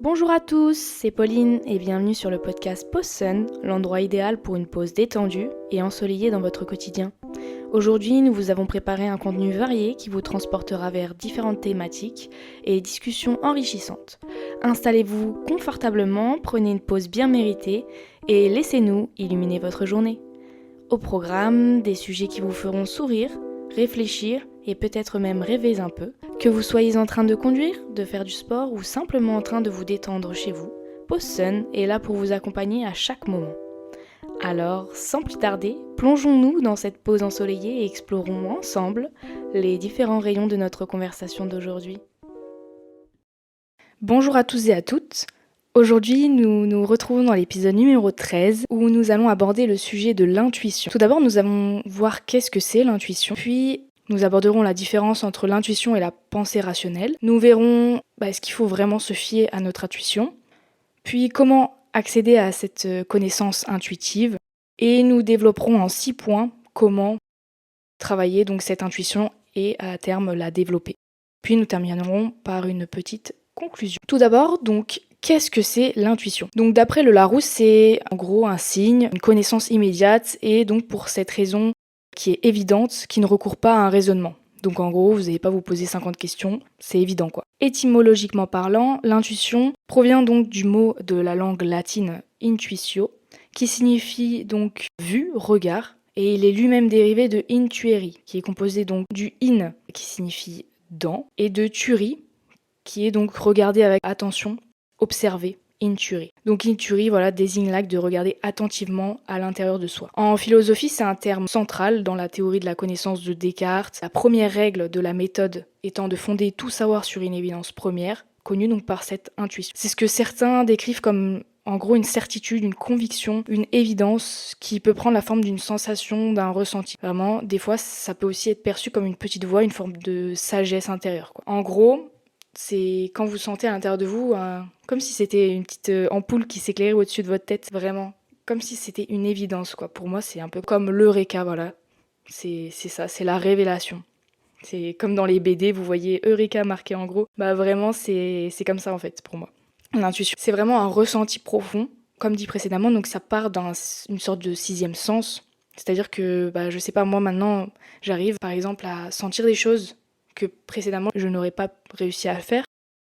Bonjour à tous, c'est Pauline et bienvenue sur le podcast Pause Sun, l'endroit idéal pour une pause détendue et ensoleillée dans votre quotidien. Aujourd'hui, nous vous avons préparé un contenu varié qui vous transportera vers différentes thématiques et discussions enrichissantes. Installez-vous confortablement, prenez une pause bien méritée et laissez-nous illuminer votre journée. Au programme, des sujets qui vous feront sourire, réfléchir et peut-être même rêver un peu. Que vous soyez en train de conduire, de faire du sport ou simplement en train de vous détendre chez vous, Pause Sun est là pour vous accompagner à chaque moment. Alors, sans plus tarder, plongeons-nous dans cette pause ensoleillée et explorons ensemble les différents rayons de notre conversation d'aujourd'hui. Bonjour à tous et à toutes. Aujourd'hui, nous nous retrouvons dans l'épisode numéro 13 où nous allons aborder le sujet de l'intuition. Tout d'abord, nous allons voir qu'est-ce que c'est l'intuition, puis nous aborderons la différence entre l'intuition et la pensée rationnelle. Nous verrons est-ce qu'il faut vraiment se fier à notre intuition, puis comment accéder à cette connaissance intuitive, et nous développerons en 6 points comment travailler donc cette intuition et à terme la développer. Puis nous terminerons par une petite conclusion. Tout d'abord, donc, qu'est-ce que c'est l'intuition ? Donc d'après le Larousse, c'est en gros un signe, une connaissance immédiate, et donc pour cette raison qui est évidente, qui ne recourt pas à un raisonnement. Donc en gros, vous n'allez pas vous poser 50 questions, c'est évident quoi. Étymologiquement parlant, l'intuition provient donc du mot de la langue latine intuitio, qui signifie donc vue, regard, et il est lui-même dérivé de intuere, qui est composé donc du in, qui signifie dans, et de turi, qui est donc regarder avec attention, observer, intuere. Donc intuere, désigne l'acte de regarder attentivement à l'intérieur de soi. En philosophie, c'est un terme central dans la théorie de la connaissance de Descartes. La première règle de la méthode étant de fonder tout savoir sur une évidence première, connue donc par cette intuition. C'est ce que certains décrivent comme en gros une certitude, une conviction, une évidence qui peut prendre la forme d'une sensation, d'un ressenti. Vraiment, des fois, ça peut aussi être perçu comme une petite voix, une forme de sagesse intérieure, quoi. En gros, c'est quand vous sentez à l'intérieur de vous, comme si c'était une petite ampoule qui s'éclairait au-dessus de votre tête, vraiment. Comme si c'était une évidence, quoi. Pour moi, c'est un peu comme l'Eureka, voilà. C'est ça, c'est la révélation. C'est comme dans les BD, vous voyez Eureka marqué en gros. Vraiment, c'est comme ça, en fait, pour moi. L'intuition, c'est vraiment un ressenti profond, comme dit précédemment, donc ça part d'une sorte de 6e sens. C'est-à-dire que, je sais pas, moi, maintenant, j'arrive, par exemple, à sentir des choses que précédemment je n'aurais pas réussi à faire.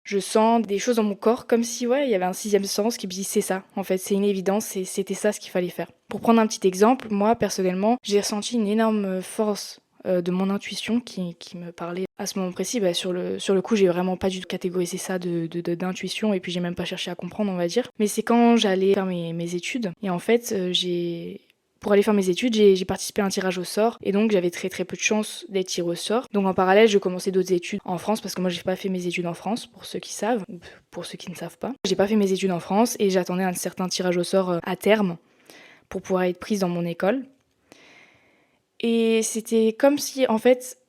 Je sens des choses dans mon corps comme si il y avait un 6e sens qui me dit c'est ça, en fait c'est une évidence, c'était ça ce qu'il fallait faire. Pour prendre un petit exemple, moi personnellement j'ai ressenti une énorme force de mon intuition qui me parlait à ce moment précis. Sur le coup j'ai vraiment pas du tout catégorisé ça d'intuition et puis j'ai même pas cherché à comprendre, on va dire. Mais c'est quand j'allais faire mes études et en fait pour aller faire mes études, j'ai participé à un tirage au sort et donc j'avais très très peu de chance d'être tirée au sort. Donc en parallèle, je commençais d'autres études en France parce que moi j'ai pas fait mes études en France, pour ceux qui savent, ou pour ceux qui ne savent pas. J'ai pas fait mes études en France et j'attendais un certain tirage au sort à terme pour pouvoir être prise dans mon école. Et c'était comme si en fait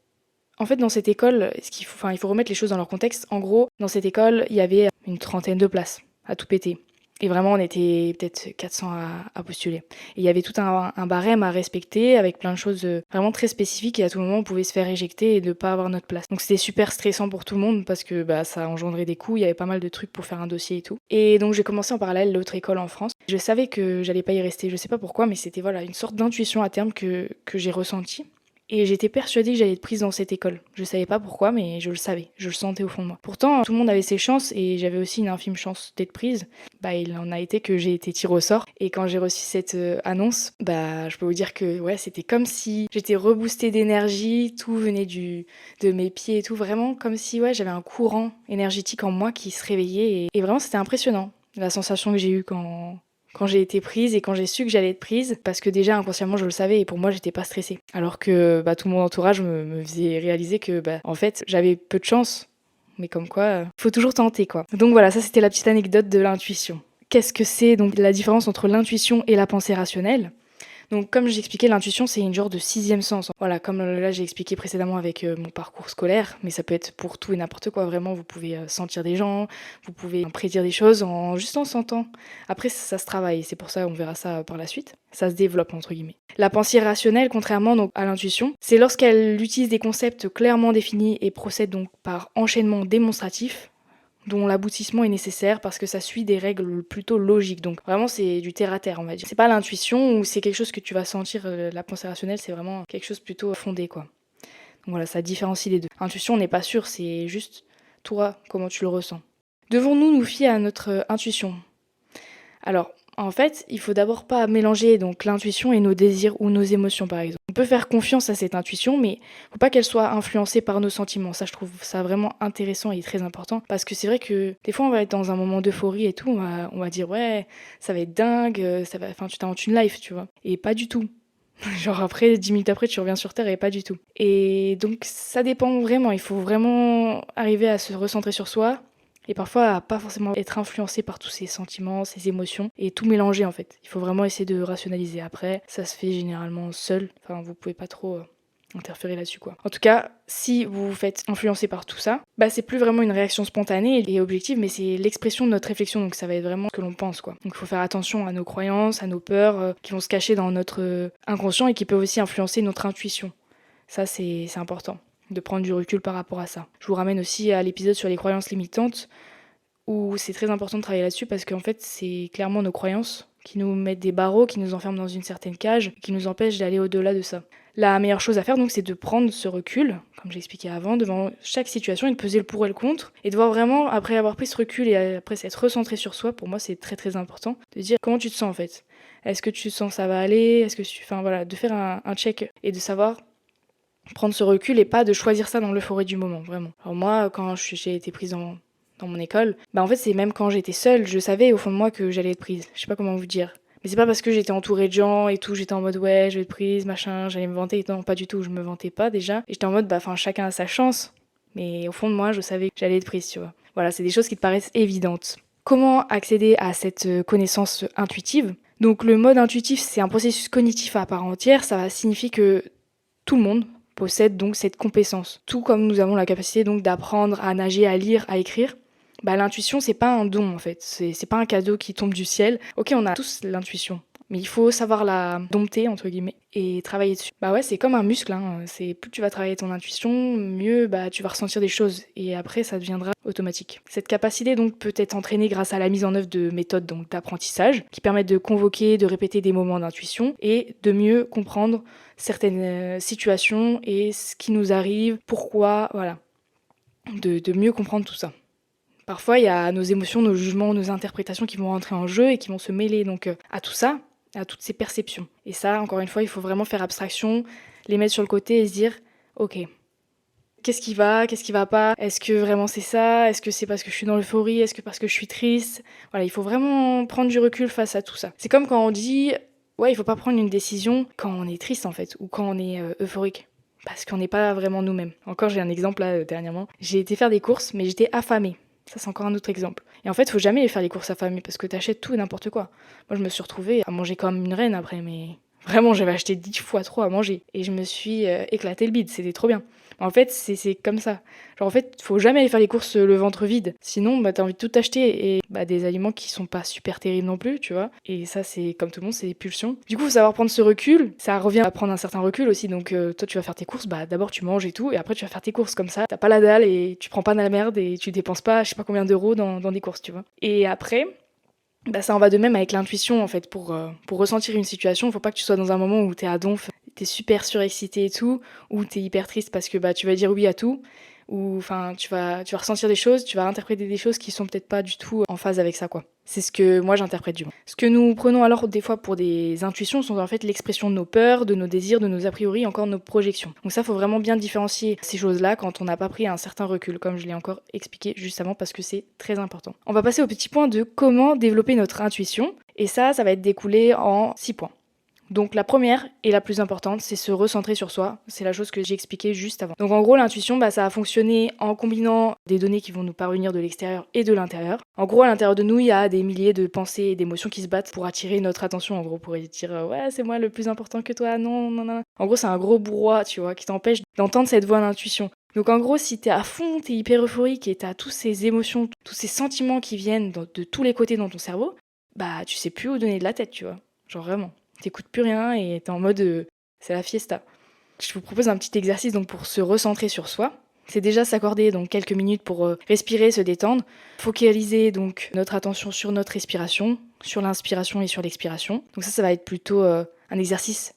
dans cette école, il faut remettre les choses dans leur contexte. En gros, dans cette école, il y avait une 30aine de places à tout péter. Et vraiment, on était peut-être 400 à postuler. Et il y avait tout un barème à respecter avec plein de choses vraiment très spécifiques et à tout moment, on pouvait se faire éjecter et ne pas avoir notre place. Donc c'était super stressant pour tout le monde parce que ça engendrait des coûts, il y avait pas mal de trucs pour faire un dossier et tout. Et donc j'ai commencé en parallèle l'autre école en France. Je savais que j'allais pas y rester, je sais pas pourquoi, mais c'était une sorte d'intuition à terme que j'ai ressentie. Et j'étais persuadée que j'allais être prise dans cette école. Je savais pas pourquoi, mais je le savais. Je le sentais au fond de moi. Pourtant, tout le monde avait ses chances et j'avais aussi une infime chance d'être prise. Il en a été que j'ai été tirée au sort. Et quand j'ai reçu cette annonce, je peux vous dire que c'était comme si j'étais reboostée d'énergie. Tout venait de mes pieds et tout. Vraiment comme si j'avais un courant énergétique en moi qui se réveillait. Et vraiment, c'était impressionnant. La sensation que j'ai eue quand j'ai été prise et quand j'ai su que j'allais être prise, parce que déjà inconsciemment je le savais et pour moi j'étais pas stressée. Alors que tout mon entourage me faisait réaliser que en fait j'avais peu de chance, mais comme quoi faut toujours tenter quoi. Donc voilà, ça c'était la petite anecdote de l'intuition. Qu'est-ce que c'est donc la différence entre l'intuition et la pensée rationnelle ? Donc comme j'expliquais, l'intuition c'est une genre de 6e sens. Voilà, comme là j'ai expliqué précédemment avec mon parcours scolaire, mais ça peut être pour tout et n'importe quoi. Vraiment, vous pouvez sentir des gens, vous pouvez prédire des choses juste en sentant. Après ça se travaille, c'est pour ça on verra ça par la suite. Ça se développe entre guillemets. La pensée rationnelle, contrairement donc à l'intuition, c'est lorsqu'elle utilise des concepts clairement définis et procède donc par enchaînement démonstratif. dont l'aboutissement est nécessaire parce que ça suit des règles plutôt logiques. Donc vraiment c'est du terre à terre, on va dire. C'est pas l'intuition ou c'est quelque chose que tu vas sentir, la pensée rationnelle, c'est vraiment quelque chose plutôt fondé quoi. Donc voilà, ça différencie les deux. Intuition, on n'est pas sûr, c'est juste toi, comment tu le ressens. Devons-nous nous fier à notre intuition? Alors, en fait, il faut d'abord pas mélanger donc l'intuition et nos désirs ou nos émotions, par exemple. On peut faire confiance à cette intuition, mais faut pas qu'elle soit influencée par nos sentiments. Ça, je trouve ça vraiment intéressant et très important, parce que c'est vrai que des fois, on va être dans un moment d'euphorie et tout, on va dire ouais, ça va être dingue, enfin, tu t'inventes une life, tu vois. Et pas du tout. Genre après, 10 minutes après, tu reviens sur Terre et pas du tout. Et donc, ça dépend vraiment. Il faut vraiment arriver à se recentrer sur soi, et parfois à pas forcément être influencé par tous ces sentiments, ces émotions, et tout mélanger en fait. Il faut vraiment essayer de rationaliser. Après, ça se fait généralement seul. Enfin, vous pouvez pas trop interférer là-dessus quoi. En tout cas, si vous vous faites influencer par tout ça, bah c'est plus vraiment une réaction spontanée et objective, mais c'est l'expression de notre réflexion, donc ça va être vraiment ce que l'on pense quoi. Donc il faut faire attention à nos croyances, à nos peurs qui vont se cacher dans notre inconscient et qui peuvent aussi influencer notre intuition. Ça c'est important de prendre du recul par rapport à ça. Je vous ramène aussi à l'épisode sur les croyances limitantes où c'est très important de travailler là-dessus parce qu'en fait c'est clairement nos croyances qui nous mettent des barreaux, qui nous enferment dans une certaine cage, qui nous empêchent d'aller au-delà de ça. La meilleure chose à faire donc c'est de prendre ce recul, comme j'expliquais avant, devant chaque situation et de peser le pour et le contre et de voir vraiment, après avoir pris ce recul et après s'être recentré sur soi, pour moi c'est très très important, de dire comment tu te sens en fait. Est-ce que tu sens ça va aller? Est-ce que enfin voilà, de faire un check et de savoir prendre ce recul et pas de choisir ça dans l'euphorie du moment, vraiment. Alors moi, quand j'ai été prise dans mon école, bah en fait c'est même quand j'étais seule, je savais au fond de moi que j'allais être prise. Je sais pas comment vous dire. Mais c'est pas parce que j'étais entourée de gens et tout, j'étais en mode ouais, je vais être prise, machin, j'allais me vanter. Non, pas du tout, je me vantais pas déjà. Et j'étais en mode bah enfin chacun a sa chance. Mais au fond de moi, je savais que j'allais être prise, tu vois. Voilà, c'est des choses qui te paraissent évidentes. Comment accéder à cette connaissance intuitive? Donc le mode intuitif, c'est un processus cognitif à part entière, ça va signifier que tout le monde possède donc cette compétence. Tout comme nous avons la capacité donc d'apprendre à nager, à lire, à écrire, bah l'intuition c'est pas un don en fait, c'est pas un cadeau qui tombe du ciel. Ok, on a tous l'intuition, mais il faut savoir la dompter entre guillemets et travailler dessus. Bah ouais, c'est comme un muscle, hein. C'est plus tu vas travailler ton intuition, mieux bah tu vas ressentir des choses et après ça deviendra automatique. Cette capacité donc peut être entraînée grâce à la mise en œuvre de méthodes donc d'apprentissage qui permettent de convoquer, de répéter des moments d'intuition et de mieux comprendre certaines situations et ce qui nous arrive, pourquoi, voilà, de mieux comprendre tout ça. Parfois, il y a nos émotions, nos jugements, nos interprétations qui vont rentrer en jeu et qui vont se mêler donc à tout ça, à toutes ces perceptions. Et ça, encore une fois, il faut vraiment faire abstraction, les mettre sur le côté et se dire, ok, qu'est-ce qui va pas? Est-ce que vraiment c'est ça? Est-ce que c'est parce que je suis dans l'euphorie? Est-ce que parce que je suis triste? Voilà, il faut vraiment prendre du recul face à tout ça. C'est comme quand on dit, ouais, il faut pas prendre une décision quand on est triste en fait, ou quand on est euphorique. Parce qu'on n'est pas vraiment nous-mêmes. Encore, j'ai un exemple là dernièrement. J'ai été faire des courses, mais j'étais affamée. Ça, c'est encore un autre exemple. Et en fait, faut jamais faire les courses affamées parce que t'achètes tout et n'importe quoi. Moi, je me suis retrouvée à manger comme une reine après, mais vraiment, j'avais acheté 10 fois trop à manger. Et je me suis éclaté le bide, c'était trop bien. En fait, c'est comme ça. Genre, en fait, faut jamais aller faire les courses le ventre vide. Sinon, bah, t'as envie de tout acheter et bah, des aliments qui sont pas super terribles non plus, tu vois. Et ça, c'est comme tout le monde, c'est des pulsions. Du coup, faut savoir prendre ce recul. Ça revient à prendre un certain recul aussi. Donc, toi, tu vas faire tes courses, bah, d'abord, tu manges et tout. Et après, tu vas faire tes courses comme ça. T'as pas la dalle et tu prends pas de la merde et tu dépenses pas, je sais pas combien d'euros dans des courses, tu vois. Et après, bah ça en va de même avec l'intuition en fait. Pour ressentir une situation, faut pas que tu sois dans un moment où t'es à donf, t'es super surexcité et tout, ou t'es hyper triste parce que bah tu vas dire oui à tout, ou enfin tu vas ressentir des choses, tu vas interpréter des choses qui sont peut-être pas du tout en phase avec ça quoi. C'est ce que moi j'interprète du moins. Ce que nous prenons alors des fois pour des intuitions sont en fait l'expression de nos peurs, de nos désirs, de nos a priori, encore de nos projections. Donc ça faut vraiment bien différencier ces choses-là quand on n'a pas pris un certain recul, comme je l'ai encore expliqué juste avant parce que c'est très important. On va passer au petit point de comment développer notre intuition, et ça va être découlé en 6 points. Donc la première et la plus importante, c'est se recentrer sur soi. C'est la chose que j'ai expliquée juste avant. Donc en gros, l'intuition, bah, ça a fonctionné en combinant des données qui vont nous parvenir de l'extérieur et de l'intérieur. En gros, à l'intérieur de nous, il y a des milliers de pensées et d'émotions qui se battent pour attirer notre attention. En gros, pour dire ouais, c'est moi le plus important que toi, non, non, non. En gros, c'est un gros brouhaha, tu vois, qui t'empêche d'entendre cette voix d'intuition. Donc en gros, si t'es à fond, t'es hyper euphorique et t'as toutes ces émotions, tous ces sentiments qui viennent de tous les côtés dans ton cerveau, bah tu sais plus où donner de la tête, tu vois. Genre vraiment. T'écoutes plus rien et t'es en mode c'est la fiesta. Je vous propose un petit exercice donc pour se recentrer sur soi. C'est déjà s'accorder donc quelques minutes pour respirer, se détendre, focaliser donc notre attention sur notre respiration, sur l'inspiration et sur l'expiration. Donc ça va être plutôt un exercice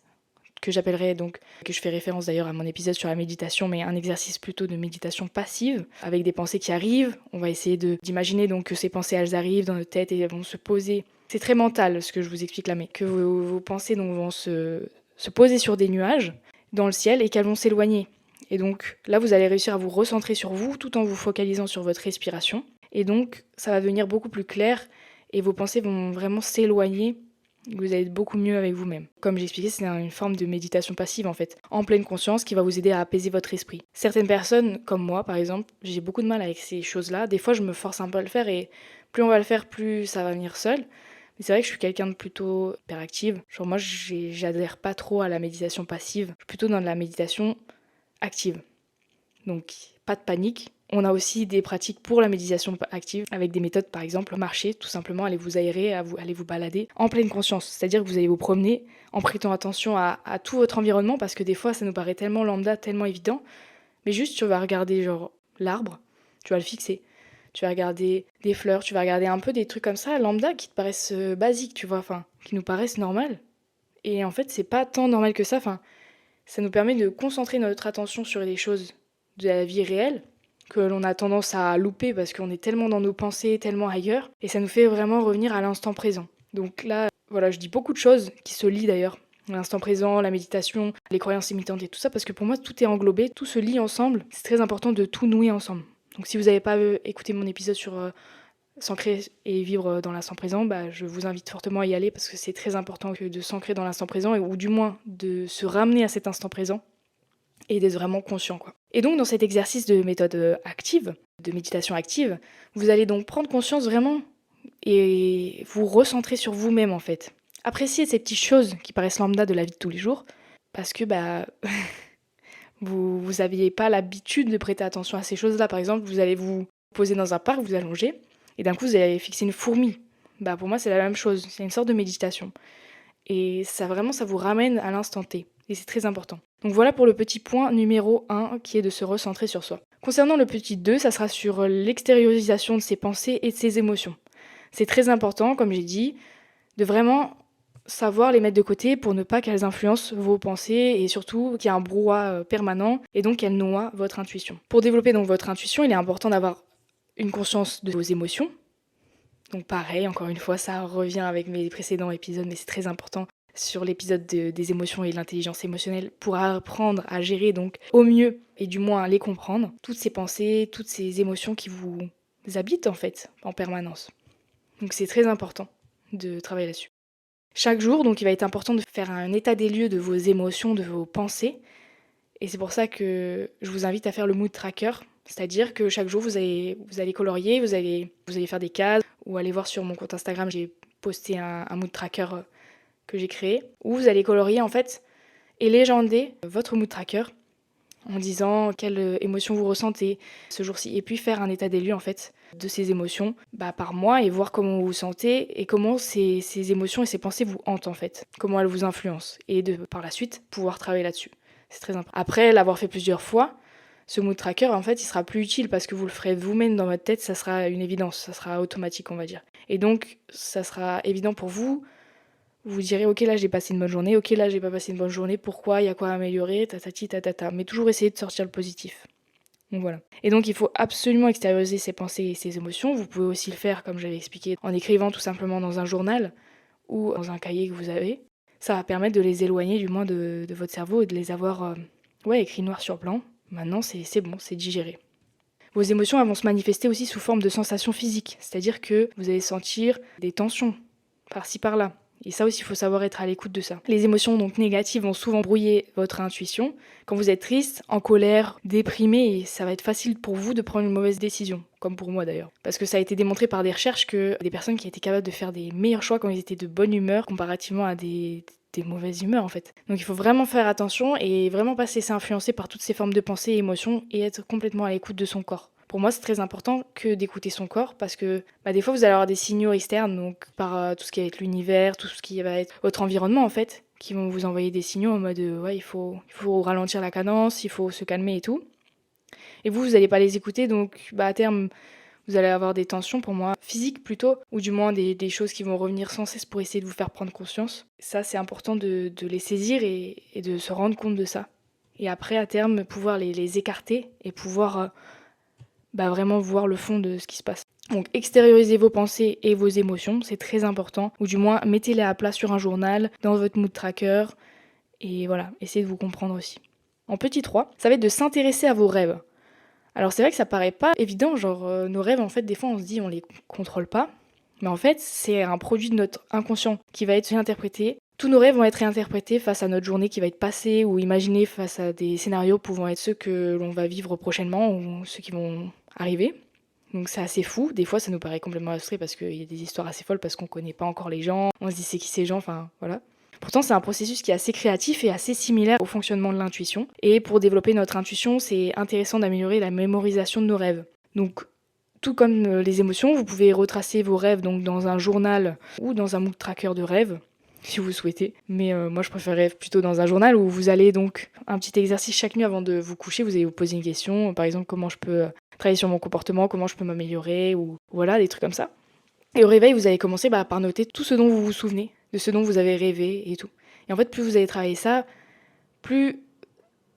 que j'appellerais donc, que je fais référence d'ailleurs à mon épisode sur la méditation, mais un exercice plutôt de méditation passive, avec des pensées qui arrivent. On va essayer d'imaginer donc que ces pensées, elles arrivent dans notre tête et elles vont se poser. C'est très mental ce que je vous explique là, mais que vos pensées donc, vont se poser sur des nuages dans le ciel et qu'elles vont s'éloigner. Et donc là, vous allez réussir à vous recentrer sur vous tout en vous focalisant sur votre respiration. Et donc, ça va devenir beaucoup plus clair et vos pensées vont vraiment s'éloigner. Vous allez être beaucoup mieux avec vous-même. Comme j'expliquais, c'est une forme de méditation passive en fait, en pleine conscience qui va vous aider à apaiser votre esprit. Certaines personnes, comme moi par exemple, j'ai beaucoup de mal avec ces choses-là. Des fois, je me force un peu à le faire et plus on va le faire, plus ça va venir seul. Mais c'est vrai que je suis quelqu'un de plutôt hyperactive. Genre moi, j'adhère pas trop à la méditation passive. Je suis plutôt dans de la méditation active. Donc, pas de panique. On a aussi des pratiques pour la méditation active avec des méthodes, par exemple, marcher, tout simplement, aller vous aérer, aller vous balader en pleine conscience. C'est-à-dire que vous allez vous promener en prêtant attention à tout votre environnement parce que des fois, ça nous paraît tellement lambda, tellement évident. Mais juste, tu vas regarder genre l'arbre, tu vas le fixer. Tu vas regarder des fleurs, tu vas regarder un peu des trucs comme ça, lambda, qui te paraissent basiques, tu vois, enfin, qui nous paraissent normales. Et en fait, c'est pas tant normal que ça, enfin, ça nous permet de concentrer notre attention sur les choses de la vie réelle que l'on a tendance à louper parce qu'on est tellement dans nos pensées, tellement ailleurs, et ça nous fait vraiment revenir à l'instant présent. Donc là, voilà, je dis beaucoup de choses qui se lient d'ailleurs. L'instant présent, la méditation, les croyances limitantes et tout ça, parce que pour moi, tout est englobé, tout se lie ensemble. C'est très important de tout nouer ensemble. Donc si vous n'avez pas écouté mon épisode sur s'ancrer et vivre dans l'instant présent, je vous invite fortement à y aller parce que c'est très important de s'ancrer dans l'instant présent, ou du moins de se ramener à cet instant présent et d'être vraiment conscient, quoi. Et donc dans cet exercice de méthode active, de méditation active, vous allez donc prendre conscience vraiment et vous recentrer sur vous-même en fait. Appréciez ces petites choses qui paraissent lambda de la vie de tous les jours parce que vous n'aviez pas l'habitude de prêter attention à ces choses-là. Par exemple, vous allez vous poser dans un parc, vous allongez et d'un coup vous allez fixer une fourmi. Pour moi c'est la même chose, c'est une sorte de méditation. Et ça vraiment, ça vous ramène à l'instant T. Et c'est très important. Donc voilà pour le petit point numéro 1 qui est de se recentrer sur soi. Concernant le petit 2, ça sera sur l'extériorisation de ses pensées et de ses émotions. C'est très important, comme j'ai dit, de vraiment savoir les mettre de côté pour ne pas qu'elles influencent vos pensées et surtout qu'il y a un brouhaha permanent et donc qu'elles noient votre intuition. Pour développer donc votre intuition, il est important d'avoir une conscience de vos émotions. Donc pareil, encore une fois, ça revient avec mes précédents épisodes, mais c'est très important sur l'épisode des émotions et de l'intelligence émotionnelle pour apprendre à gérer donc au mieux et du moins à les comprendre, toutes ces pensées, toutes ces émotions qui vous habitent en fait en permanence. Donc c'est très important de travailler là-dessus. Chaque jour, donc il va être important de faire un état des lieux de vos émotions, de vos pensées. Et c'est pour ça que je vous invite à faire le mood tracker. C'est-à-dire que chaque jour, vous allez colorier, vous allez faire des cases, ou aller voir sur mon compte Instagram, j'ai posté un mood tracker que j'ai créé, où vous allez colorier en fait et légender votre mood tracker en disant quelle émotion vous ressentez ce jour-ci, et puis faire un état des lieux en fait de ces émotions par mois et voir comment vous vous sentez et comment ces émotions et ces pensées vous hantent en fait, comment elles vous influencent, et par la suite pouvoir travailler là-dessus. C'est très important. Après l'avoir fait plusieurs fois, ce mood tracker, en fait, il sera plus utile parce que vous le ferez vous-même dans votre tête, ça sera une évidence, ça sera automatique, on va dire. Et donc, ça sera évident pour vous. Vous direz, ok, là, j'ai passé une bonne journée, ok, là, j'ai pas passé une bonne journée, pourquoi, il y a quoi à améliorer, tatati, tatata. Mais toujours essayer de sortir le positif. Donc voilà. Et donc, il faut absolument extérioriser ses pensées et ses émotions. Vous pouvez aussi le faire, comme j'avais expliqué, en écrivant tout simplement dans un journal ou dans un cahier que vous avez. Ça va permettre de les éloigner du moins de votre cerveau et de les avoir écrits noir sur blanc. Maintenant, c'est bon, c'est digéré. Vos émotions elles vont se manifester aussi sous forme de sensations physiques, c'est-à-dire que vous allez sentir des tensions par-ci par-là. Et ça aussi, il faut savoir être à l'écoute de ça. Les émotions donc négatives vont souvent brouiller votre intuition. Quand vous êtes triste, en colère, déprimé, ça va être facile pour vous de prendre une mauvaise décision, comme pour moi d'ailleurs. Parce que ça a été démontré par des recherches que des personnes qui étaient capables de faire des meilleurs choix quand ils étaient de bonne humeur, comparativement à des mauvaises humeurs en fait. Donc il faut vraiment faire attention et vraiment pas se laisser influencer par toutes ces formes de pensées et émotions et être complètement à l'écoute de son corps. Pour moi, c'est très important que d'écouter son corps parce que des fois, vous allez avoir des signaux externes, donc par tout ce qui va être l'univers, tout ce qui va être votre environnement en fait, qui vont vous envoyer des signaux en mode il faut ralentir la cadence, il faut se calmer et tout. Et vous allez pas les écouter, donc à terme, vous allez avoir des tensions, pour moi, physiques plutôt, ou du moins des choses qui vont revenir sans cesse pour essayer de vous faire prendre conscience. Ça, c'est important de les saisir et de se rendre compte de ça. Et après, à terme, pouvoir les écarter et pouvoir vraiment voir le fond de ce qui se passe. Donc extériorisez vos pensées et vos émotions, c'est très important, ou du moins mettez-les à plat sur un journal, dans votre mood tracker, et voilà, essayez de vous comprendre aussi. En petit 3, ça va être de s'intéresser à vos rêves. Alors c'est vrai que ça paraît pas évident, genre nos rêves en fait des fois on se dit on les contrôle pas, mais en fait c'est un produit de notre inconscient qui va être réinterprété. Tous nos rêves vont être réinterprétés face à notre journée qui va être passée ou imaginée face à des scénarios pouvant être ceux que l'on va vivre prochainement ou ceux qui vont arriver. Donc c'est assez fou, des fois ça nous paraît complètement abstrait parce qu'il y a des histoires assez folles parce qu'on connaît pas encore les gens, on se dit c'est qui ces gens, enfin voilà. Pourtant, c'est un processus qui est assez créatif et assez similaire au fonctionnement de l'intuition. Et pour développer notre intuition, c'est intéressant d'améliorer la mémorisation de nos rêves. Donc, tout comme les émotions, vous pouvez retracer vos rêves donc dans un journal ou dans un mood tracker de rêves, si vous souhaitez. Mais moi, je préférerais plutôt dans un journal où vous allez donc un petit exercice chaque nuit avant de vous coucher. Vous allez vous poser une question, par exemple, comment je peux travailler sur mon comportement, comment je peux m'améliorer, ou voilà, des trucs comme ça. Et au réveil, vous allez commencer par noter tout ce dont vous vous souvenez, de ce dont vous avez rêvé et tout. Et en fait, plus vous allez travailler ça, plus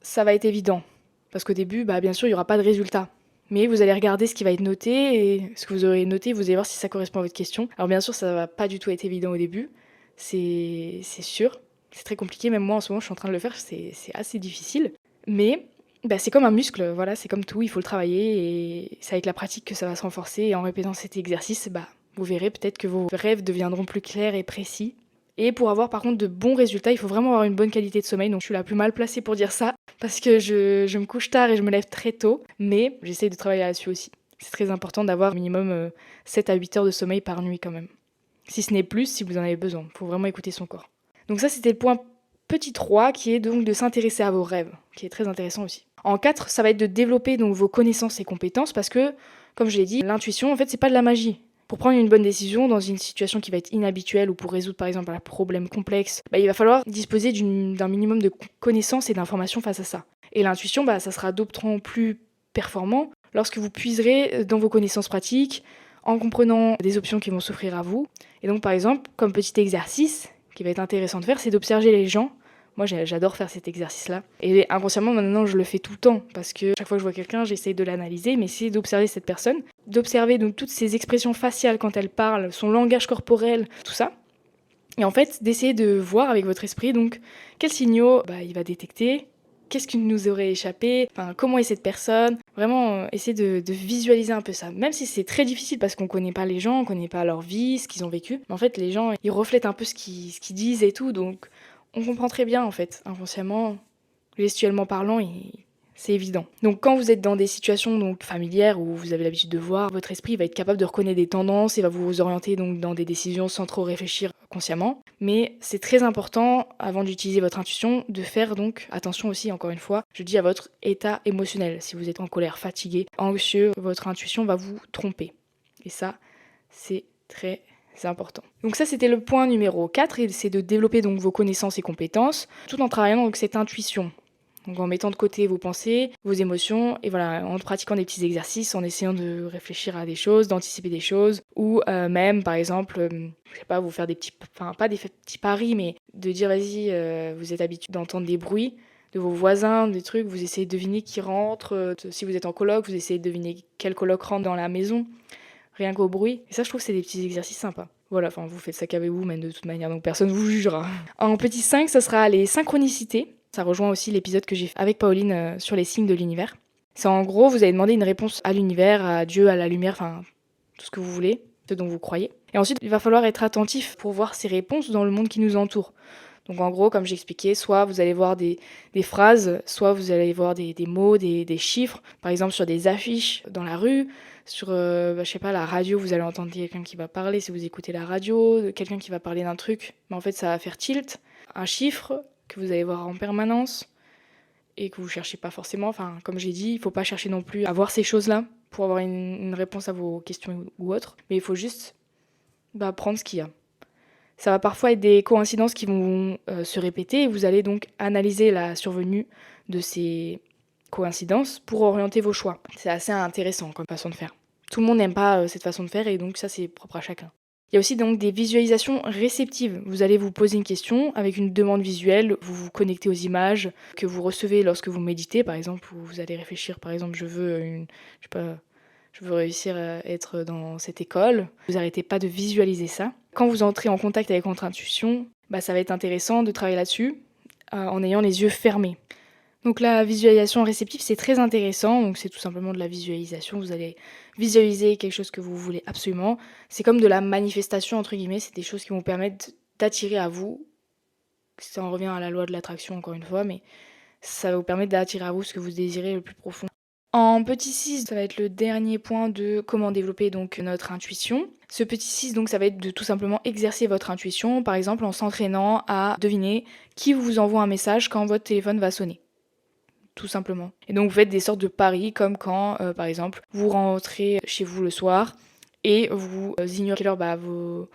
ça va être évident. Parce qu'au début, bien sûr, il n'y aura pas de résultat. Mais vous allez regarder ce qui va être noté, et ce que vous aurez noté, vous allez voir si ça correspond à votre question. Alors bien sûr, ça ne va pas du tout être évident au début, c'est sûr. C'est très compliqué, même moi en ce moment, je suis en train de le faire, c'est assez difficile. Mais c'est comme un muscle, voilà, c'est comme tout, il faut le travailler, et c'est avec la pratique que ça va se renforcer. Et en répétant cet exercice, vous verrez peut-être que vos rêves deviendront plus clairs et précis. Et pour avoir par contre de bons résultats, il faut vraiment avoir une bonne qualité de sommeil. Donc je suis la plus mal placée pour dire ça, parce que je me couche tard et je me lève très tôt. Mais j'essaye de travailler là-dessus aussi. C'est très important d'avoir au minimum 7 à 8 heures de sommeil par nuit quand même. Si ce n'est plus, si vous en avez besoin. Il faut vraiment écouter son corps. Donc ça, c'était le point petit 3, qui est donc de s'intéresser à vos rêves, qui est très intéressant aussi. En 4, ça va être de développer donc vos connaissances et compétences, parce que, comme je l'ai dit, l'intuition, en fait, c'est pas de la magie. Pour prendre une bonne décision dans une situation qui va être inhabituelle ou pour résoudre par exemple un problème complexe, il va falloir disposer d'un minimum de connaissances et d'informations face à ça. Et l'intuition, ça sera d'autant plus performant lorsque vous puiserez dans vos connaissances pratiques, en comprenant des options qui vont s'offrir à vous. Et donc par exemple, comme petit exercice qui va être intéressant de faire, c'est d'observer les gens. Moi, j'adore faire cet exercice-là. Et inconsciemment, maintenant, je le fais tout le temps. Parce que chaque fois que je vois quelqu'un, j'essaie de l'analyser, mais c'est d'observer cette personne. D'observer donc toutes ses expressions faciales quand elle parle, son langage corporel, tout ça. Et en fait, d'essayer de voir avec votre esprit, donc, quels signaux il va détecter, qu'est-ce qui nous aurait échappé, comment est cette personne. Vraiment, essayer de visualiser un peu ça. Même si c'est très difficile parce qu'on connaît pas les gens, on connaît pas leur vie, ce qu'ils ont vécu. Mais en fait, les gens, ils reflètent un peu ce qu'ils disent et tout, donc on comprend très bien en fait, inconsciemment, gestuellement parlant, c'est évident. Donc quand vous êtes dans des situations donc familières où vous avez l'habitude de voir, votre esprit va être capable de reconnaître des tendances et va vous orienter donc dans des décisions sans trop réfléchir consciemment. Mais c'est très important, avant d'utiliser votre intuition, de faire donc attention aussi, encore une fois, je dis à votre état émotionnel. Si vous êtes en colère, fatigué, anxieux, votre intuition va vous tromper. Et ça, c'est très important. Donc ça, c'était le point numéro 4, et c'est de développer donc vos connaissances et compétences, tout en travaillant donc cette intuition. Donc en mettant de côté vos pensées, vos émotions, et voilà, en pratiquant des petits exercices, en essayant de réfléchir à des choses, d'anticiper des choses, ou même, par exemple, je sais pas, vous faire des petits, pas des petits paris, mais de dire, vas-y, vous êtes habitué d'entendre des bruits de vos voisins, des trucs, vous essayez de deviner qui rentre, si vous êtes en coloc, vous essayez de deviner quel coloc rentre dans la maison, rien qu'au bruit. Et ça, je trouve que c'est des petits exercices sympas. Voilà, vous faites ça qu'avec vous, mais de toute manière, donc personne vous jugera. En petit 5, ça sera les synchronicités. Ça rejoint aussi l'épisode que j'ai fait avec Pauline sur les signes de l'univers. C'est en gros, vous allez demander une réponse à l'univers, à Dieu, à la lumière, tout ce que vous voulez, ce dont vous croyez. Et ensuite, il va falloir être attentif pour voir ces réponses dans le monde qui nous entoure. Donc en gros, comme j'expliquais, soit vous allez voir des phrases, soit vous allez voir des mots, des chiffres, par exemple sur des affiches dans la rue, sur, je sais pas, la radio, vous allez entendre quelqu'un qui va parler, si vous écoutez la radio, quelqu'un qui va parler d'un truc, mais en fait ça va faire tilt, un chiffre que vous allez voir en permanence et que vous cherchez pas forcément, comme j'ai dit, il faut pas chercher non plus à voir ces choses-là pour avoir une réponse à vos questions ou autres, mais il faut juste prendre ce qu'il y a. Ça va parfois être des coïncidences qui vont se répéter et vous allez donc analyser la survenue de ces coïncidences pour orienter vos choix. C'est assez intéressant comme façon de faire. Tout le monde n'aime pas cette façon de faire et donc ça c'est propre à chacun. Il y a aussi donc des visualisations réceptives. Vous allez vous poser une question avec une demande visuelle, vous vous connectez aux images que vous recevez lorsque vous méditez, par exemple, ou vous allez réfléchir, par exemple, je veux réussir à être dans cette école. Vous n'arrêtez pas de visualiser ça. Quand vous entrez en contact avec votre intuition, ça va être intéressant de travailler là-dessus en ayant les yeux fermés. Donc la visualisation réceptive, c'est très intéressant. Donc c'est tout simplement de la visualisation. Vous allez visualiser quelque chose que vous voulez absolument. C'est comme de la manifestation, entre guillemets. C'est des choses qui vont vous permettre d'attirer à vous. Ça en revient à la loi de l'attraction, encore une fois, mais ça va vous permettre d'attirer à vous ce que vous désirez le plus profond. En petit 6, ça va être le dernier point de comment développer donc notre intuition. Ce petit 6, donc, ça va être de tout simplement exercer votre intuition, par exemple en s'entraînant à deviner qui vous envoie un message quand votre téléphone va sonner. Tout simplement. Et donc vous faites des sortes de paris comme quand, par exemple, vous rentrez chez vous le soir et vous ignorez quelle heure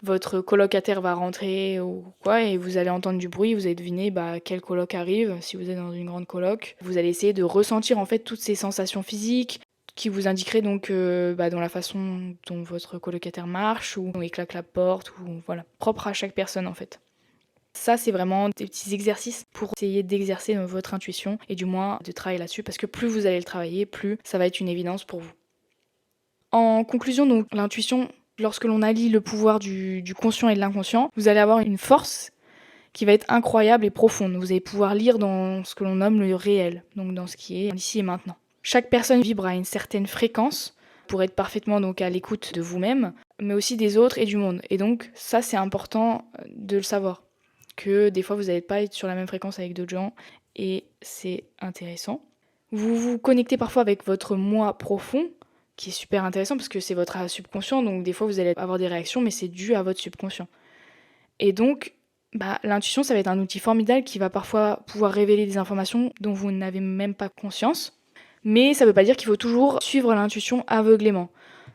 votre colocataire va rentrer ou quoi, et vous allez entendre du bruit, vous allez deviner quel coloc arrive, si vous êtes dans une grande coloc. Vous allez essayer de ressentir en fait toutes ces sensations physiques qui vous indiqueraient donc dans la façon dont votre colocataire marche, ou il claque la porte, ou voilà, propre à chaque personne en fait. Ça, c'est vraiment des petits exercices pour essayer d'exercer votre intuition et du moins de travailler là-dessus, parce que plus vous allez le travailler, plus ça va être une évidence pour vous. En conclusion, donc, l'intuition, lorsque l'on allie le pouvoir du conscient et de l'inconscient, vous allez avoir une force qui va être incroyable et profonde. Vous allez pouvoir lire dans ce que l'on nomme le réel, donc dans ce qui est ici et maintenant. Chaque personne vibre à une certaine fréquence pour être parfaitement donc à l'écoute de vous-même, mais aussi des autres et du monde. Et donc ça, c'est important de le savoir, que des fois vous n'allez pas être sur la même fréquence avec d'autres gens, et c'est intéressant. Vous vous connectez parfois avec votre moi profond, qui est super intéressant parce que c'est votre subconscient, donc des fois vous allez avoir des réactions, mais c'est dû à votre subconscient. Et donc, l'intuition, ça va être un outil formidable qui va parfois pouvoir révéler des informations dont vous n'avez même pas conscience, mais ça ne veut pas dire qu'il faut toujours suivre l'intuition aveuglément.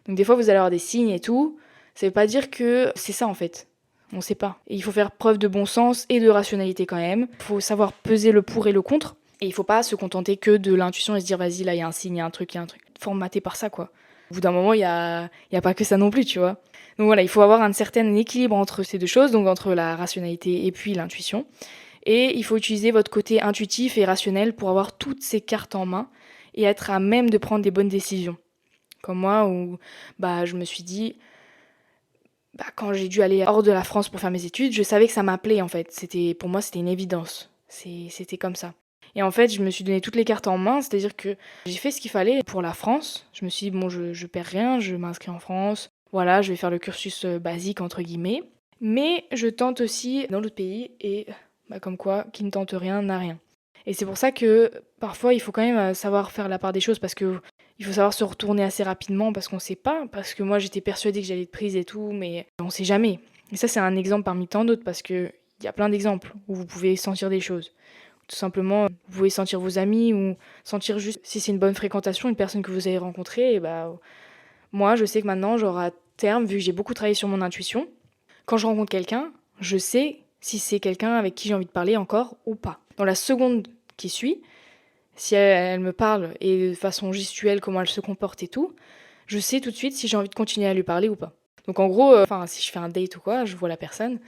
Donc des fois vous allez avoir des signes et tout, ça ne veut pas dire que c'est ça en fait. On ne sait pas. Et il faut faire preuve de bon sens et de rationalité quand même. Il faut savoir peser le pour et le contre. Et il ne faut pas se contenter que de l'intuition et se dire vas-y, là il y a un signe, il y a un truc. Formaté par ça quoi. Au bout d'un moment, il y a pas que ça non plus, tu vois. Donc voilà, il faut avoir un certain équilibre entre ces deux choses, donc entre la rationalité et puis l'intuition. Et il faut utiliser votre côté intuitif et rationnel pour avoir toutes ces cartes en main et être à même de prendre des bonnes décisions. Comme moi, où je me suis dit, quand j'ai dû aller hors de la France pour faire mes études, je savais que ça m'appelait en fait. Pour moi, c'était une évidence. C'était comme ça. Et en fait, je me suis donné toutes les cartes en main, c'est-à-dire que j'ai fait ce qu'il fallait pour la France. Je me suis dit, je perds rien, je m'inscris en France. Voilà, je vais faire le cursus basique, entre guillemets. Mais je tente aussi dans d'autres pays, et comme quoi, qui ne tente rien n'a rien. Et c'est pour ça que parfois, il faut quand même savoir faire la part des choses, parce que il faut savoir se retourner assez rapidement, parce qu'on sait pas. Parce que moi, j'étais persuadée que j'allais être prise et tout, mais on sait jamais. Et ça, c'est un exemple parmi tant d'autres, parce qu'il y a plein d'exemples où vous pouvez sentir des choses. Tout simplement, vous pouvez sentir vos amis, ou sentir juste si c'est une bonne fréquentation, une personne que vous avez rencontrée. Et moi, je sais que maintenant, genre à terme, vu que j'ai beaucoup travaillé sur mon intuition, quand je rencontre quelqu'un, je sais si c'est quelqu'un avec qui j'ai envie de parler encore ou pas. Dans la seconde qui suit, si elle me parle et de façon gestuelle, comment elle se comporte et tout, je sais tout de suite si j'ai envie de continuer à lui parler ou pas. Donc en gros, si je fais un date ou quoi, je vois la personne,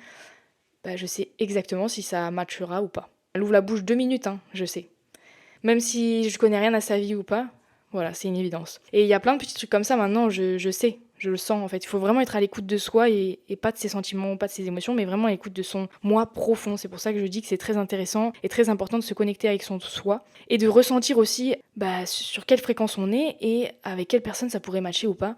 je sais exactement si ça matchera ou pas. Elle ouvre la bouche 2 minutes, je sais. Même si je connais rien à sa vie ou pas, voilà, c'est une évidence. Et il y a plein de petits trucs comme ça maintenant, je sais, je le sens en fait. Il faut vraiment être à l'écoute de soi et pas de ses sentiments, pas de ses émotions, mais vraiment à l'écoute de son moi profond. C'est pour ça que je dis que c'est très intéressant et très important de se connecter avec son soi et de ressentir aussi sur quelle fréquence on est et avec quelle personne ça pourrait matcher ou pas.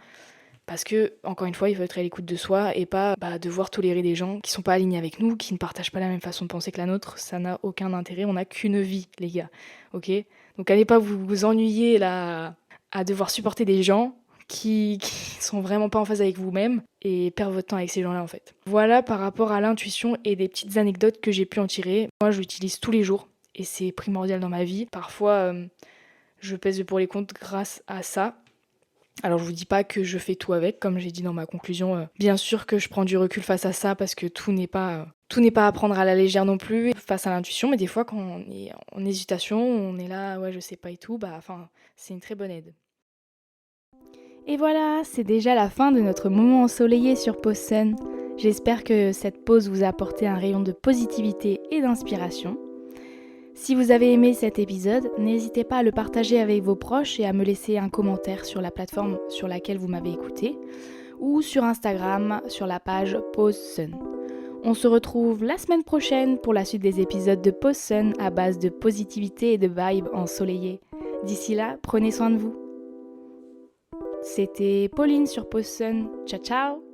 Parce que, encore une fois, il faut être à l'écoute de soi et pas devoir tolérer des gens qui sont pas alignés avec nous, qui ne partagent pas la même façon de penser que la nôtre. Ça n'a aucun intérêt, on n'a qu'une vie, les gars. Ok ? Donc allez pas vous ennuyer là à devoir supporter des gens qui sont vraiment pas en phase avec vous-même et perdre votre temps avec ces gens-là en fait. Voilà par rapport à l'intuition et des petites anecdotes que j'ai pu en tirer. Moi, je l'utilise tous les jours et c'est primordial dans ma vie. Parfois, je pèse le pour les comptes grâce à ça. Alors je vous dis pas que je fais tout avec, comme j'ai dit dans ma conclusion, bien sûr que je prends du recul face à ça parce que tout n'est pas à prendre à la légère non plus face à l'intuition, mais des fois quand on est en hésitation, on est là: «Ouais, je sais pas et tout», c'est une très bonne aide. Et voilà, c'est déjà la fin de notre moment ensoleillé sur Pause Sun. J'espère que cette pause vous a apporté un rayon de positivité et d'inspiration. Si vous avez aimé cet épisode, n'hésitez pas à le partager avec vos proches et à me laisser un commentaire sur la plateforme sur laquelle vous m'avez écouté ou sur Instagram sur la page Pause Sun. On se retrouve la semaine prochaine pour la suite des épisodes de Pause Sun à base de positivité et de vibes ensoleillées. D'ici là, prenez soin de vous. C'était Pauline sur Pause Sun. Ciao ciao!